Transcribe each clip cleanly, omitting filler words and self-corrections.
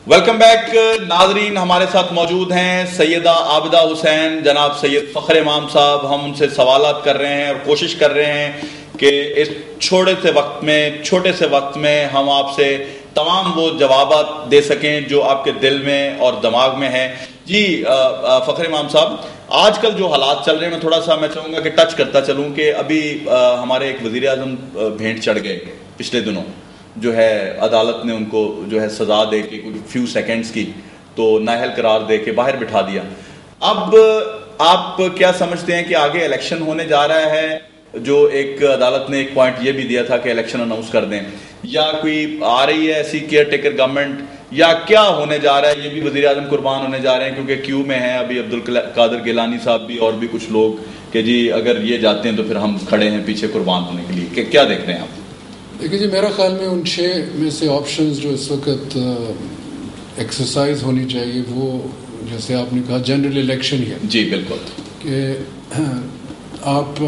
Welcome back ناظرین. ہمارے ساتھ موجود ہیں سیدہ عابدہ حسین, جناب سید فخر امام صاحب. ہم ان سے سوالات کر رہے ہیں اور کوشش کر رہے ہیں کہ اس چھوٹے سے وقت میں ہم آپ سے تمام وہ جوابات دے سکیں جو آپ کے دل میں اور دماغ میں ہیں. جی فخر امام صاحب, آج کل جو حالات چل رہے ہیں میں تھوڑا سا چاہوں گا کہ ٹچ کرتا چلوں کہ ابھی ہمارے ایک وزیر اعظم بھینٹ چڑھ گئے پچھلے دنوں, جو ہے عدالت نے ان کو جو ہے سزا دے کے کچھ فیو سیکنڈز کی تو نااہل قرار دے کے باہر بٹھا دیا. اب آپ کیا سمجھتے ہیں کہ آگے الیکشن ہونے جا رہا ہے, جو ایک عدالت نے ایک پوائنٹ یہ بھی دیا تھا کہ الیکشن اناؤنس کر دیں, یا کوئی آ رہی ہے ایسی کیئر ٹیکر گورنمنٹ, یا کیا ہونے جا رہا ہے؟ یہ بھی وزیر اعظم قربان ہونے جا رہے ہیں کیونکہ کیو میں ہیں ابھی عبدالقادر گیلانی صاحب بھی اور بھی کچھ لوگ کہ جی اگر یہ جاتے ہیں تو پھر ہم کھڑے ہیں پیچھے قربان ہونے کے لیے. کہ کیا دیکھ رہے ہیں آپ؟ دیکھیے جی, میرا خیال میں ان 6 میں سے آپشنز جو اس وقت ایکسرسائز ہونی چاہیے وہ جیسے آپ نے کہا جنرل الیکشن ہی ہے. جی بالکل, کہ آپ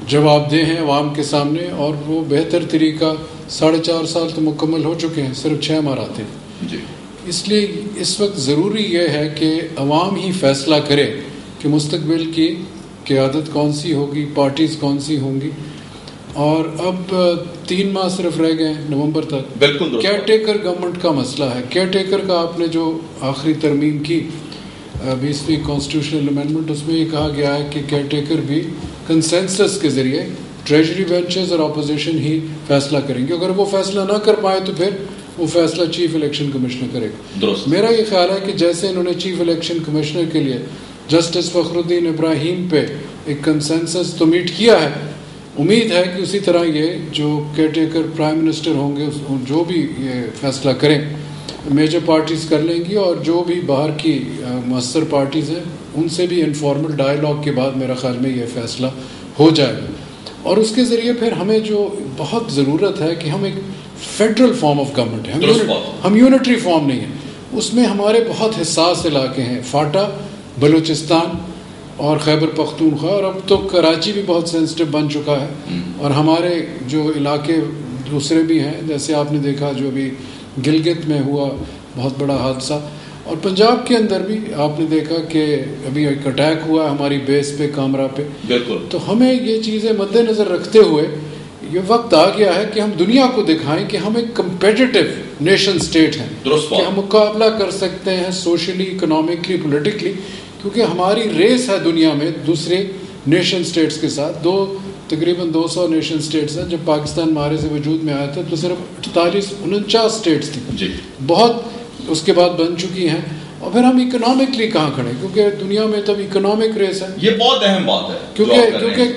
جواب دہ ہیں عوام کے سامنے, اور وہ بہتر طریقہ 4.5 سال تو مکمل ہو چکے ہیں, صرف 6 ماہ آتے ہیں. جی اس لیے اس وقت ضروری یہ ہے کہ عوام ہی فیصلہ کرے کہ مستقبل کی قیادت کون سی ہوگی, پارٹیز کون سی ہوں گی. اور اب 3 ماہ صرف رہ گئے ہیں نومبر تک. بالکل کیئر ٹیکر گورنمنٹ کا مسئلہ ہے. کیئر ٹیکر کا آپ نے جو آخری ترمیم کی 20ویں کانسٹیٹیوشنل امینڈمنٹ, اس میں یہ کہا گیا ہے کہ کیئر ٹیکر بھی کنسنسس کے ذریعے ٹریجری بینچز اور اپوزیشن ہی فیصلہ کریں گے. اگر وہ فیصلہ نہ کر پائے تو پھر وہ فیصلہ چیف الیکشن کمشنر کرے گا. درست. میرا یہ خیال ہے کہ جیسے انہوں نے چیف الیکشن کمشنر کے لیے جسٹس فخر الدین ابراہیم پہ ایک کنسنسس تو میٹ کیا ہے, امید ہے کہ اسی طرح یہ جو کیئر ٹیکر پرائم منسٹر ہوں گے جو بھی یہ فیصلہ کریں میجر پارٹیز کر لیں گی, اور جو بھی باہر کی مؤثر پارٹیز ہیں ان سے بھی انفارمل ڈائیلاگ کے بعد میرا خیال میں یہ فیصلہ ہو جائے گا. اور اس کے ذریعے پھر ہمیں جو بہت ضرورت ہے کہ ہم ایک فیڈرل فارم آف گورنمنٹ ہے, ہم یونٹری فارم نہیں ہیں. اس میں ہمارے بہت حساس علاقے ہیں, فاٹا, بلوچستان اور خیبر پختونخوا, اور اب تو کراچی بھی بہت سینسٹیو بن چکا ہے. اور ہمارے جو علاقے دوسرے بھی ہیں, جیسے آپ نے دیکھا جو ابھی گلگت میں ہوا بہت بڑا حادثہ, اور پنجاب کے اندر بھی آپ نے دیکھا کہ ابھی ایک اٹیک ہوا ہماری بیس پہ کامرا پہ. بالکل. تو ہمیں یہ چیزیں مد نظر رکھتے ہوئے یہ وقت آ گیا ہے کہ ہم دنیا کو دکھائیں کہ ہم ایک کمپیٹیٹو نیشن سٹیٹ ہیں, کہ ہم مقابلہ کر سکتے ہیں سوشلی, اکنامکلی, پولیٹیکلی, کیونکہ ہماری ریس ہے دنیا میں دوسرے نیشن سٹیٹس کے ساتھ. تقریباً 200 نیشن سٹیٹس ہیں. جب پاکستان مارے سے وجود میں آیا تھا تو صرف 48-49 سٹیٹس تھیں. جی بہت اس کے بعد بن چکی ہیں. اور پھر ہم اکنامکلی کہاں کھڑے, کیونکہ دنیا میں تب اکنامک ریس ہے. یہ بہت اہم بات ہے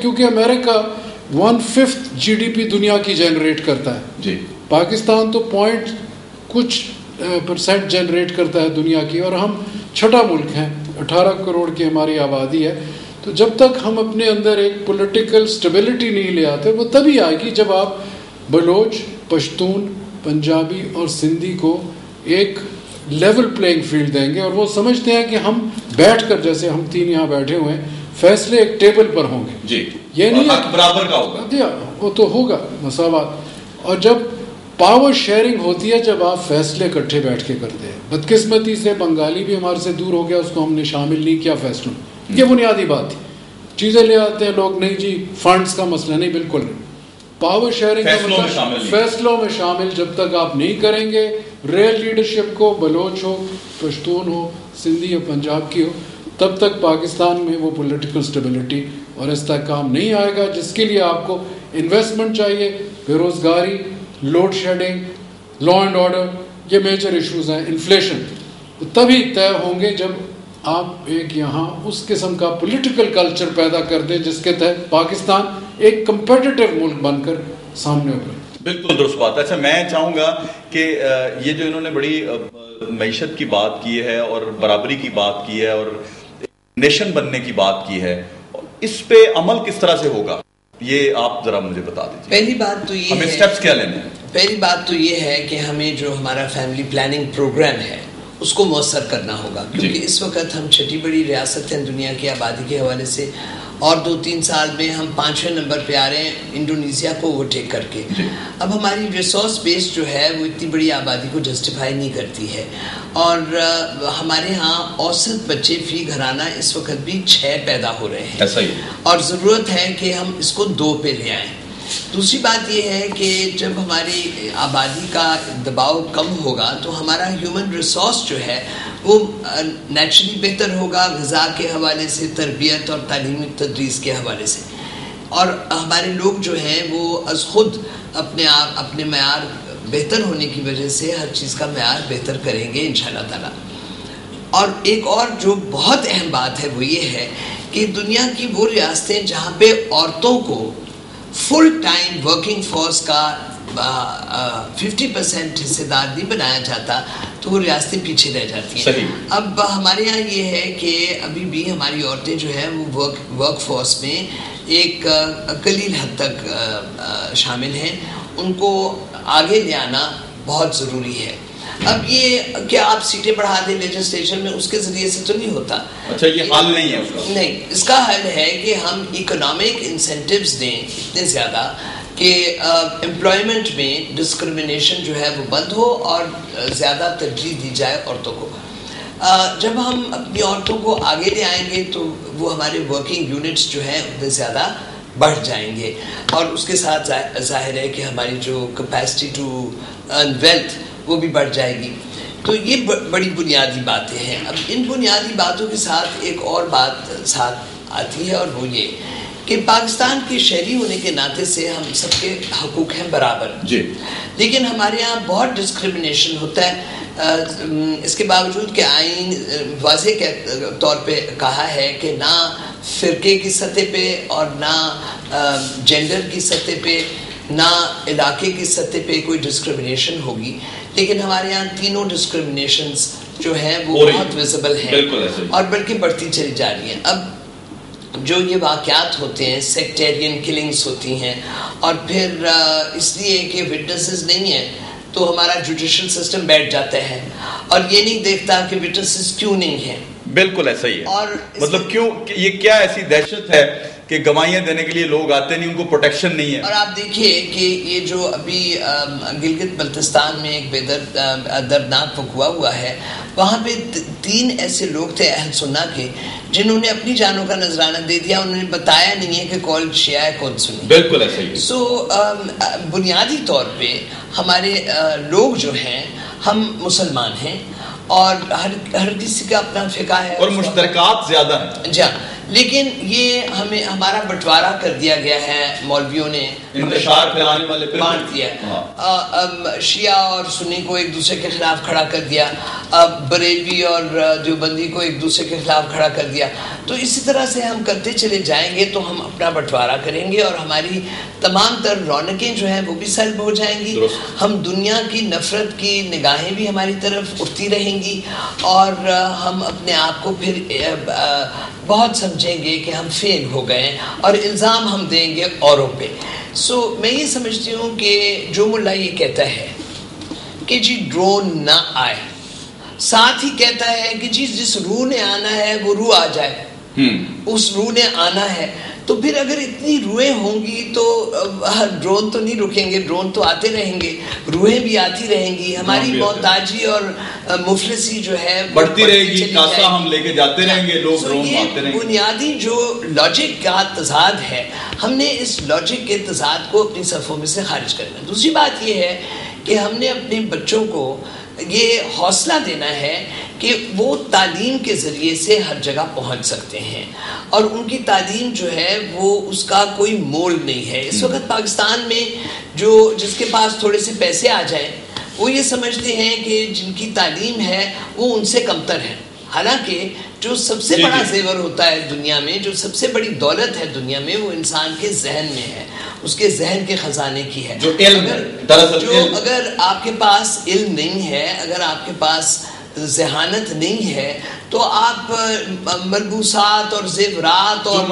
کیونکہ امریکہ 1/5 GDP دنیا کی جنریٹ کرتا ہے. جی پاکستان تو % جنریٹ کرتا ہے دنیا کی, اور ہم چھٹا ملک ہیں, 18 کروڑ کی ہماری آبادی ہے. تو جب تک ہم اپنے اندر ایک پولیٹیکل سٹیبلٹی نہیں لے آتے, وہ تبھی آئے گی جب آپ بلوچ, پشتون, پنجابی اور سندھی کو ایک لیول پلینگ فیلڈ دیں گے, اور وہ سمجھتے ہیں کہ ہم بیٹھ کر, جیسے ہم 3 یہاں بیٹھے ہوئے ہیں, فیصلے ایک ٹیبل پر ہوں گے. جی یہ نہیں برابر کا ہوگا, وہ تو ہوگا مساوات. اور جب پاور شیئرنگ ہوتی ہے, جب آپ فیصلے اکٹھے بیٹھ کے کرتے ہیں. بدقسمتی سے بنگالی بھی ہمارے سے دور ہو گیا, اس کو ہم نے شامل نہیں کیا فیصلوں. یہ بنیادی بات تھی. چیزیں لے آتے ہیں لوگ, نہیں جی فنڈز کا مسئلہ نہیں, بالکل نہیں. پاور شیئرنگ فیصلوں میں شامل جب تک آپ نہیں کریں گے, ریل لیڈرشپ کو, بلوچ ہو, پشتون ہو, سندھی ہو, پنجاب کی ہو, تب تک پاکستان میں وہ پولیٹیکل سٹیبلٹی اور استحکام نہیں آئے گا, جس کے لیے آپ کو انویسٹمنٹ چاہیے. بے روزگاری, load shedding, law and order, یہ میجر ایشوز ہیں. انفلیشن تبھی طے ہوں گے جب آپ ایک یہاں اس قسم کا پولیٹیکل کلچر پیدا کر دیں جس کے تحت پاکستان ایک کمپیٹیٹو ملک بن کر سامنے ابھرے. بالکل درست بات. اچھا میں چاہوں گا کہ یہ جو انہوں نے بڑی معیشت کی بات کی ہے اور برابری کی بات کی ہے اور نیشن بننے کی بات کی ہے, اس پہ عمل کس طرح سے ہوگا یہ آپ ذرا مجھے بتا دیجیے. پہلی بات تو یہ ہمیں اسٹیپس کیا لینے ہیں؟ پہلی بات تو یہ ہے کہ ہمیں جو ہمارا فیملی پلاننگ پروگرام ہے اس کو مؤثر کرنا ہوگا, کیونکہ اس وقت ہم چھٹی بڑی ریاست ہیں دنیا کی آبادی کے حوالے سے, اور 2-3 سال میں ہم 5ویں نمبر پہ آ رہے ہیں انڈونیزیا کو اوورٹیک کر کے. اب ہماری ریسورس بیس جو ہے وہ اتنی بڑی آبادی کو جسٹیفائی نہیں کرتی ہے, اور ہمارے ہاں اوسط بچے فی گھرانہ اس وقت بھی 6 پیدا ہو رہے ہیں, اور ضرورت ہے کہ ہم اس کو 2 پہ لے آئیں. دوسری بات یہ ہے کہ جب ہماری آبادی کا دباؤ کم ہوگا تو ہمارا ہیومن ریسورس جو ہے وہ نیچرلی بہتر ہوگا, غذا کے حوالے سے, تربیت اور تعلیمی تدریس کے حوالے سے, اور ہمارے لوگ جو ہیں وہ از خود اپنے معیار بہتر ہونے کی وجہ سے ہر چیز کا معیار بہتر کریں گے انشاءاللہ تعالی. اور ایک اور جو بہت اہم بات ہے وہ یہ ہے کہ دنیا کی وہ ریاستیں جہاں پہ عورتوں کو فل ٹائم ورکنگ فورس کا 50% حصے دار نہیں بنایا جاتا تو وہ ریاستیں پیچھے رہ جاتی ہیں. اب ہمارے یہاں یہ ہے کہ ابھی بھی ہماری عورتیں جو ہیں وہ ورک فورس میں ایک قلیل حد تک شامل ہیں, ان کو آگے لے آنا بہت ضروری ہے. اب یہ کہ آپ سیٹیں بڑھا دیں لیجسلیشن میں, اس کے ذریعے سے تو نہیں ہوتا. اچھا, یہ حل نہیں ہے اس کا؟ نہیں, اس کا حل ہے کہ ہم اکنامک انسینٹیوز دیں اتنے زیادہ کہ امپلائمنٹ میں ڈسکرمنیشن جو ہے وہ بند ہو اور زیادہ ترجیح دی جائے عورتوں کو. جب ہم اپنی عورتوں کو آگے لے آئیں گے تو وہ ہمارے ورکنگ یونٹس جو ہیں اتنے زیادہ بڑھ جائیں گے, اور اس کے ساتھ ظاہر ہے کہ ہماری جو کیپیسٹی ٹو ارن ویلتھ وہ بھی بڑھ جائے گی. تو یہ بڑی بنیادی باتیں ہیں. اب ان بنیادی باتوں کے ساتھ ایک اور بات ساتھ آتی ہے, اور وہ یہ کہ پاکستان کے شہری ہونے کے ناطے سے ہم سب کے حقوق ہیں برابر جی, لیکن ہمارے یہاں بہت ڈسکرمنیشن ہوتا ہے. اس کے باوجود کہ آئین واضح کے طور پہ کہا ہے کہ نہ فرقے کی سطح پہ اور نہ جینڈر کی سطح پہ نہ علاقے کی سطح پہ کوئی ڈسکرمنیشن ہوگی, لیکن ہمارے یہاں تینوں ڈسکرمنیشنز جو ہیں وہ بہت ویزیبل ہیں اور بلکہ بڑھتی چلی جا رہی ہیں. اب جو یہ واقعات ہوتے ہیں, سیکٹیرین کلنگز ہوتی ہیں, اور پھر اس لیے کہ وٹنسز نہیں ہیں تو ہمارا جوڈیشل سسٹم بیٹھ جاتا ہے اور یہ نہیں دیکھتا کہ وٹنسز کیوں نہیں ہیں. بالکل ایسا ہی ہے, اور مطلب کیوں, یہ کیا ایسی دہشت ہے کہ گواہیاں دینے کے لیے لوگ آتے نہیں, ان کو پروٹیکشن نہیں ہے. اور آپ دیکھیے کہ یہ جو ابھی گلگت بلتستان میں ایک بے دردناک وقوع ہوا ہے, وہاں پہ 3 ایسے لوگ تھے اہل سنہ کے جنہوں نے اپنی جانوں کا نذرانہ دے دیا, انہوں نے بتایا نہیں ہے کہ کون شیعہ ہے کون سنی. بالکل ایسا ہی. سو بنیادی طور پہ ہمارے لوگ جو ہیں ہم مسلمان ہیں اور ہر کسی کا اپنا فقہ ہے اور مشترکات زیادہ ہیں. جی, لیکن یہ ہمارا بٹوارا کر دیا گیا ہے, مولویوں نے انتشار پھیلانے والے بانٹ دیا, شیعہ اور سنی کو ایک دوسرے کے خلاف کھڑا کر دیا, اب بریلوی اور دیوبندی کو ایک دوسرے کے خلاف کھڑا کر دیا. تو اسی طرح سے ہم کرتے چلے جائیں گے تو ہم اپنا بٹوارا کریں گے اور ہماری تمام تر رونقیں جو ہیں وہ بھی سلب ہو جائیں گی. ہم دنیا کی نفرت کی نگاہیں بھی ہماری طرف اٹھتی رہیں گی, اور ہم اپنے آپ کو پھر بہت سمجھیں گے کہ ہم فیل ہو گئے ہیں اور الزام ہم دیں گے اوروں پہ. سو میں یہ سمجھتی ہوں کہ جو ملا یہ کہتا ہے کہ جی ڈرون نہ آئے, ساتھ ہی کہتا ہے کہ جی جس روح نے آنا ہے وہ روح آ جائے, اس روح نے آنا ہے. تو پھر اگر اتنی روحیں ہوں گی تو ڈرون تو نہیں رکیں گے, ڈرون تو آتے رہیں گے, روحیں بھی آتی رہیں گی, ہماری محتاجی اور مفلسی جو ہے بڑھتی رہے گی, کاسا ہم لے کے جاتے رہیں گے, لوگ ڈرون آتے رہیں گے. بنیادی جو لاجک کا تضاد ہے, ہم نے اس لاجک کے تضاد کو اپنی صفوں میں سے خارج کرنا ہے. دوسری بات یہ ہے کہ ہم نے اپنے بچوں کو یہ حوصلہ دینا ہے کہ وہ تعلیم کے ذریعے سے ہر جگہ پہنچ سکتے ہیں, اور ان کی تعلیم جو ہے وہ اس کا کوئی مول نہیں ہے. اس وقت پاکستان میں جس کے پاس تھوڑے سے پیسے آ جائیں وہ یہ سمجھتے ہیں کہ جن کی تعلیم ہے وہ ان سے کمتر ہے, حالانکہ جو سب سے بڑا زیور ہوتا ہے دنیا میں, جو سب سے بڑی دولت ہے دنیا میں, وہ انسان کے ذہن میں ہے, اس کے ذہن کے خزانے کی ہے. اگر آپ کے پاس علم نہیں ہے, اگر آپ کے پاس ذہانت نہیں ہے, تو آپ ملبوسات اور زیورات اور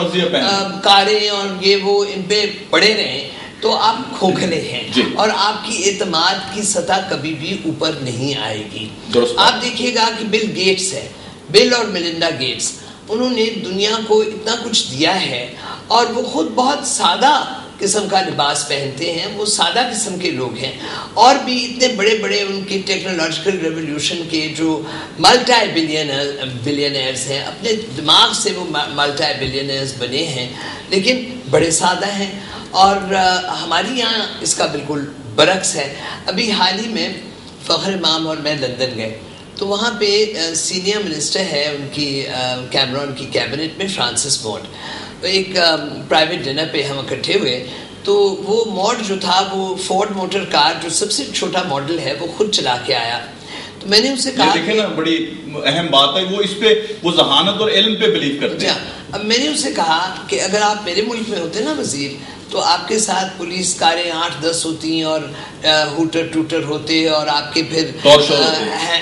کاریں اور یہ وہ ان پہ پڑے رہیں تو آپ کھوکھلے ہیں اور آپ کی اعتماد کی سطح کبھی بھی اوپر نہیں آئے گی. آپ دیکھیے گا کہ بل گیٹس ہے, بل اور میلنڈا گیٹس, انہوں نے دنیا کو اتنا کچھ دیا ہے اور وہ خود بہت سادہ قسم کا لباس پہنتے ہیں, وہ سادہ قسم کے لوگ ہیں, اور بھی اتنے بڑے بڑے ان کے ٹیکنالوجیکل ریولیوشن کے جو ملٹی بلینئرز ہیں, اپنے دماغ سے وہ ملٹی بلینئرز بنے ہیں, لیکن بڑے سادہ ہیں. اور ہمارے یہاں اس کا بالکل برعکس ہے. ابھی حال ہی میں فخر امام اور میں لندن گئے, تو وہاں پہ سینئر منسٹر ہے ان کی کیمرون کی کیبنٹ میں, فرانسس مورڈ. ایک پرائیویٹ ڈنر پہ ہم اکٹھے ہوئے, تو وہ مورڈ جو تھا وہ فورڈ موٹر کار جو سب سے چھوٹا ماڈل ہے وہ خود چلا کے آیا. تو میں نے ان سے کہا, دیکھیں نا بڑی اہم بات ہے, وہ اس پہ وہ ذہانت اور علم پہ بلیو کرتے ہیں. اب میں نے ان سے کہا کہ اگر آپ میرے ملک میں ہوتے نا وزیر, تو آپ کے ساتھ پولیس کاریں 8-10 ہوتی ہیں اور ہوٹر ٹوٹر ہوتے, اور آپ کے پھر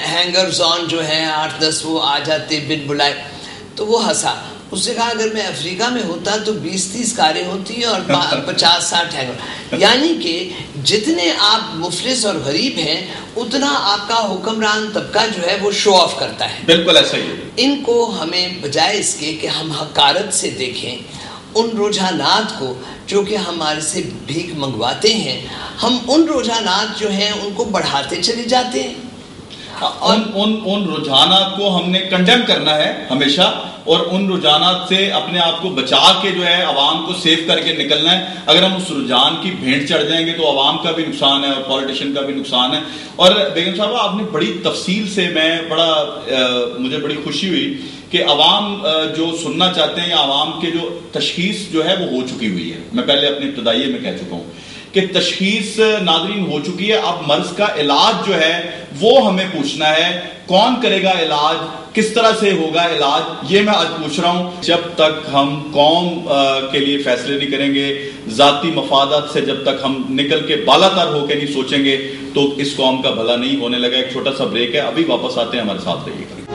ہینگرز آن جو ہیں 8-10 وہ آ جاتے بن بلائے. تو وہ ہنسا. اس نے کہا اگر میں افریقہ میں ہوتا تو 20-30 کاریں ہوتی اور 50-60 ہینگر. یعنی کہ جتنے آپ مفلس اور غریب ہیں اتنا آپ کا حکمران طبقہ جو ہے وہ شو آف کرتا ہے. بالکل ایسا ہی ہے. ان کو ہمیں بجائے اس کے کہ ہم حقارت سے دیکھیں ان رجحانات کو جو کہ ہمارے سے بھیک منگواتے ہیں, ہم ان رجحانات جو ہیں ان کو بڑھاتے چلے جاتے ہیں. ان رجحانات کو ہم نے کنڈیم کرنا ہے ہمیشہ, اور ان رجحانات سے اپنے آپ کو بچا کے جو ہے عوام کو سیو کر کے نکلنا ہے. اگر ہم اس رجحان کی بھینٹ چڑھ جائیں گے تو عوام کا بھی نقصان ہے اور پولیٹیشین کا بھی نقصان ہے. اور بیگم صاحبہ آپ نے بڑی تفصیل سے, مجھے بڑی خوشی ہوئی کہ عوام جو سننا چاہتے ہیں یا عوام کے جو تشخیص جو ہے وہ ہو چکی ہوئی ہے. میں پہلے اپنے ابتدائیے میں کہہ چکا ہوں کہ تشخیص ناظرین ہو چکی ہے. اب مرض کا علاج جو ہے وہ ہمیں پوچھنا ہے, کون کرے گا علاج, کس طرح سے ہوگا علاج, یہ میں آج پوچھ رہا ہوں. جب تک ہم قوم کے لیے فیصلے نہیں کریں گے, ذاتی مفادات سے جب تک ہم نکل کے بالا تر ہو کے نہیں سوچیں گے, تو اس قوم کا بھلا نہیں ہونے لگا. ایک چھوٹا سا بریک ہے, ابھی واپس آتے ہیں, ہمارے ساتھ رہیے گا.